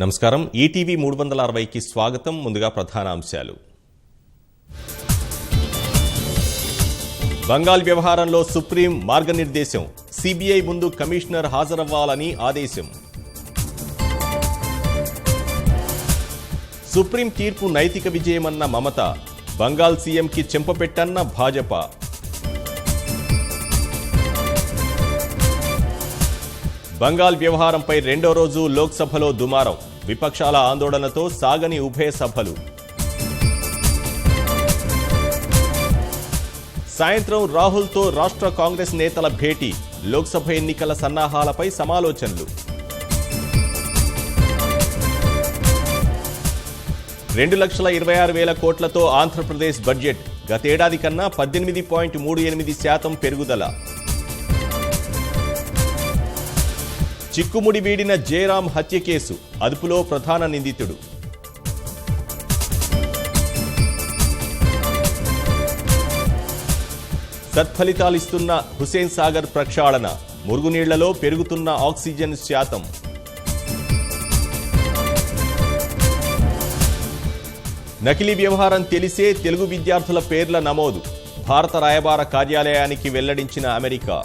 నమస్కారం. ఈటీవీ 360కి స్వాగతం. ముందుగా ప్రధాన అంశాలు. బంగాల్ వ్యవహారంలో సుప్రీం మార్గనిర్దేశం. సిబిఐ ముందు కమిషనర్ హాజరవ్వాలని ఆదేశం. సుప్రీం తీర్పు నైతిక విజయమన్న మమత. బంగాల్ సీఎంకి చెంపపెట్టన్న భాజపా. బంగాల్ వ్యవహారంపై రెండో రోజు లోక్సభలో దుమారం. విపక్షాల ఆందోళనతో సాగని ఉభయ సభలు. సాయంత్రం రాహుల్తో రాష్ట్ర కాంగ్రెస్ నేతల భేటీ. లోక్సభ ఎన్నికల సన్నాహాలపై సమాలోచనలు. 2,26,000 కోట్లతో ఆంధ్రప్రదేశ్ బడ్జెట్. గతేడాది కన్నా 18.38% పెరుగుదల. చిక్కుముడి వీడిన జయరాం హత్య కేసు. అదుపులో ప్రధాన నిందితుడు. సత్ఫలితాలిస్తున్న హుసేన్ సాగర్ ప్రక్షాళన. మురుగునీళ్లలో పెరుగుతున్న ఆక్సిజన్ శాతం. నకిలీ వ్యవహారం తెలిసే తెలుగు విద్యార్థుల పేర్ల నమోదు. భారత రాయబార కార్యాలయానికి వెల్లడించిన అమెరికా.